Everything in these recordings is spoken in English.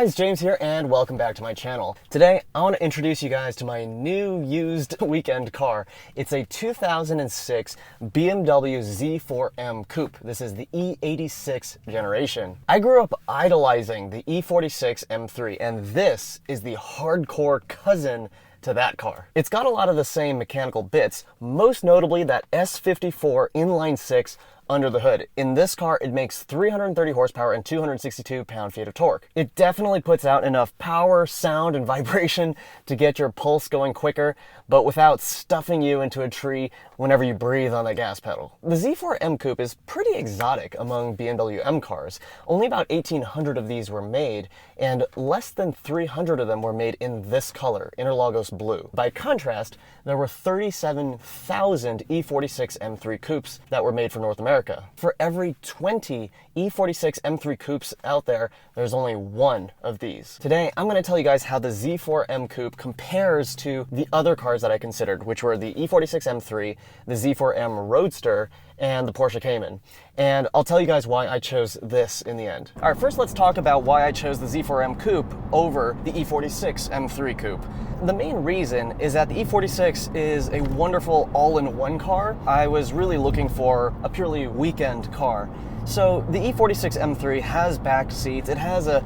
guys, James here and welcome back to my channel. Today I want to introduce you guys to my new used weekend car. It's a 2006 BMW Z4 M Coupe. This is the E86 generation. I grew up idolizing the E46 M3 and this is the hardcore cousin to that car. It's got a lot of the same mechanical bits, most notably that S54 inline 6 under the hood. In this car, it makes 330 horsepower and 262 pound-feet of torque. It definitely puts out enough power, sound, and vibration to get your pulse going quicker, but without stuffing you into a tree whenever you breathe on the gas pedal. The Z4 M Coupe is pretty exotic among BMW M cars. Only about 1,800 of these were made, and less than 300 of them were made in this color, Interlagos Blue. By contrast, there were 37,000 E46 M3 Coupes that were made for North America. For every 20 E46 M3 Coupes out there, there's only one of these. Today, I'm going to tell you guys how the Z4 M Coupe compares to the other cars that I considered, which were the E46 M3, the Z4 M Roadster, and the Porsche Cayman. And I'll tell you guys why I chose this in the end. All right, first let's talk about why I chose the Z4 M Coupe over the E46 M3 Coupe. The main reason is that the E46 is a wonderful all-in-one car. I was really looking for a purely weekend car. So the E46 M3 has back seats, it has a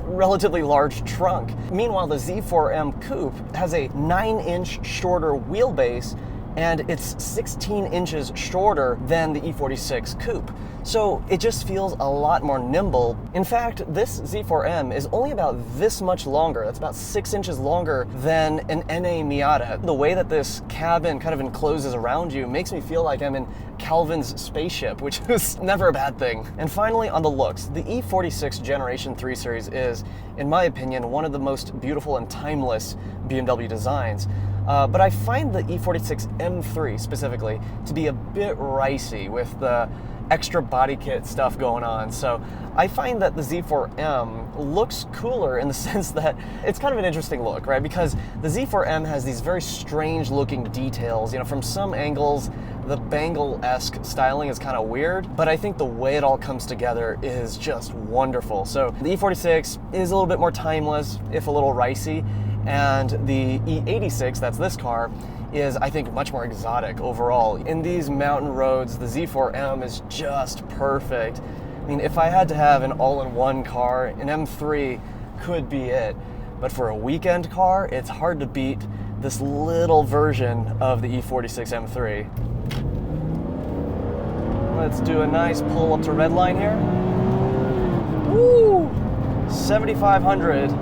relatively large trunk. Meanwhile, the Z4 M Coupe has a 9-inch shorter wheelbase and it's 16 inches shorter than the E46 Coupe. So it just feels a lot more nimble. In fact, this Z4M is only about this much longer. That's about 6 inches longer than an NA Miata. The way that this cabin kind of encloses around you makes me feel like I'm in Calvin's spaceship, which is never a bad thing. And finally, on the looks, the E46 Generation 3 Series is, in my opinion, one of the most beautiful and timeless BMW designs. But I find the E46 M3 specifically to be a bit ricey with the extra body kit stuff going on. So I find that the Z4M looks cooler in the sense that it's kind of an interesting look, right? Because the Z4M has these very strange looking details. You know, from some angles, the Bangle-esque styling is kind of weird, but I think the way it all comes together is just wonderful. So the E46 is a little bit more timeless, if a little ricey, and the E86, that's this car, is, I think, much more exotic overall. In these mountain roads, the Z4M is just perfect. I mean, if I had to have an all-in-one car, an M3 could be it. But for a weekend car, it's hard to beat this little version of the E46 M3. Let's do a nice pull up to red line here. Woo! 7,500.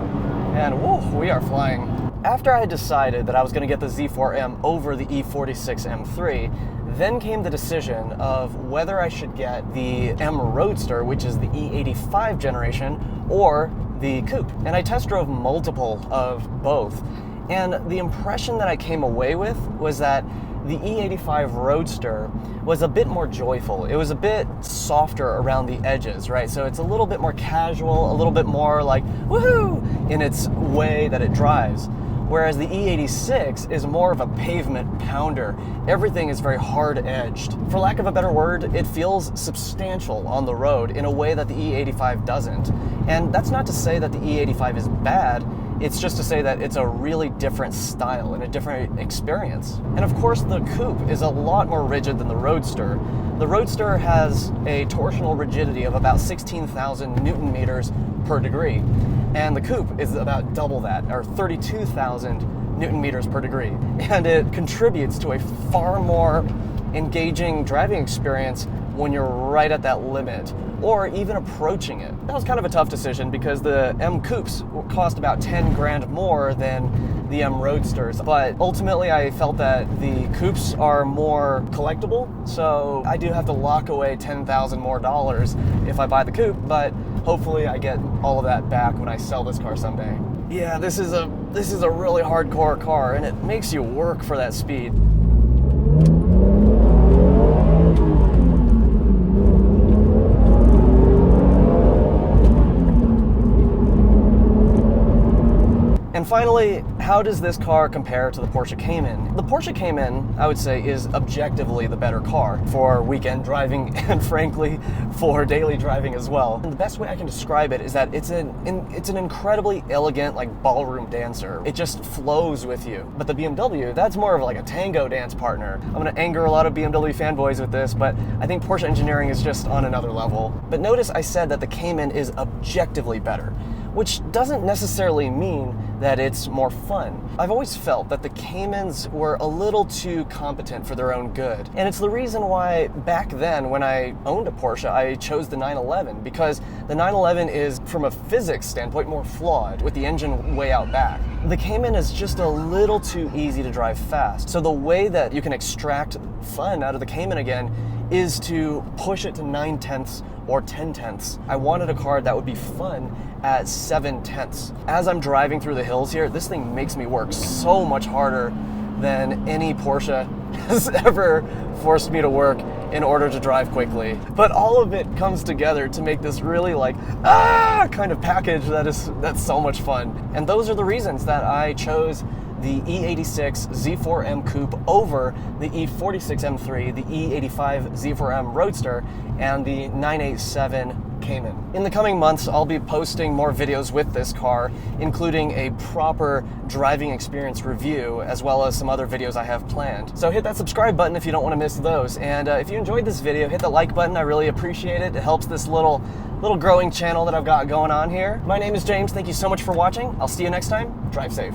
And whoa, we are flying. After I had decided that I was going to get the Z4M over the E46 M3, then came the decision of whether I should get the M Roadster, which is the E85 generation, or the Coupe. And I test drove multiple of both. And the impression that I came away with was that the E85 Roadster was a bit more joyful. It was a bit softer around the edges, right? So it's a little bit more casual, a little bit more like woohoo in its way that it drives. Whereas the E86 is more of a pavement pounder. Everything is very hard-edged. For lack of a better word, it feels substantial on the road in a way that the E85 doesn't. And that's not to say that the E85 is bad. It's just to say that it's a really different style and a different experience. And of course, the Coupe is a lot more rigid than the Roadster. The Roadster has a torsional rigidity of about 16,000 Newton meters per degree. And the Coupe is about double that, or 32,000 Newton meters per degree. And it contributes to a far more engaging driving experience when you're right at that limit, or even approaching it. That was kind of a tough decision because the M Coupes cost about 10 grand more than the M Roadsters, but ultimately I felt that the Coupes are more collectible, so I do have to lock away $10,000 more if I buy the Coupe, but hopefully I get all of that back when I sell this car someday. Yeah, this is a really hardcore car, and it makes you work for that speed. And And finally, how does this car compare to the Porsche Cayman? The Porsche Cayman, I would say, is objectively the better car for weekend driving and frankly for daily driving as well. And the best way I can describe it is that it's an incredibly elegant, like, ballroom dancer. It just flows with you. But the BMW, that's more of like a tango dance partner. I'm gonna anger a lot of BMW fanboys with this, but I think Porsche engineering is just on another level. But notice I said that the Cayman is objectively better, which doesn't necessarily mean that it's more fun. I've always felt that the Caymans were a little too competent for their own good. And it's the reason why back then when I owned a Porsche, I chose the 911, because the 911 is, from a physics standpoint, more flawed with the engine way out back. The Cayman is just a little too easy to drive fast. So the way that you can extract fun out of the Cayman again is to push it to 9/10 or 10/10. I wanted a car that would be fun at 7/10. As I'm driving through the hills here, this thing makes me work so much harder than any Porsche has ever forced me to work in order to drive quickly. But all of it comes together to make this really like, kind of package that's so much fun. And those are the reasons that I chose the E86 Z4 M Coupe over the E46 M3, the E85 Z4 M Roadster, and the 987 Cayman. In the coming months, I'll be posting more videos with this car, including a proper driving experience review, as well as some other videos I have planned. So hit that subscribe button if you don't want to miss those. And if you enjoyed this video, hit the like button. I really appreciate it. It helps this little growing channel that I've got going on here. My name is James. Thank you so much for watching. I'll see you next time. Drive safe.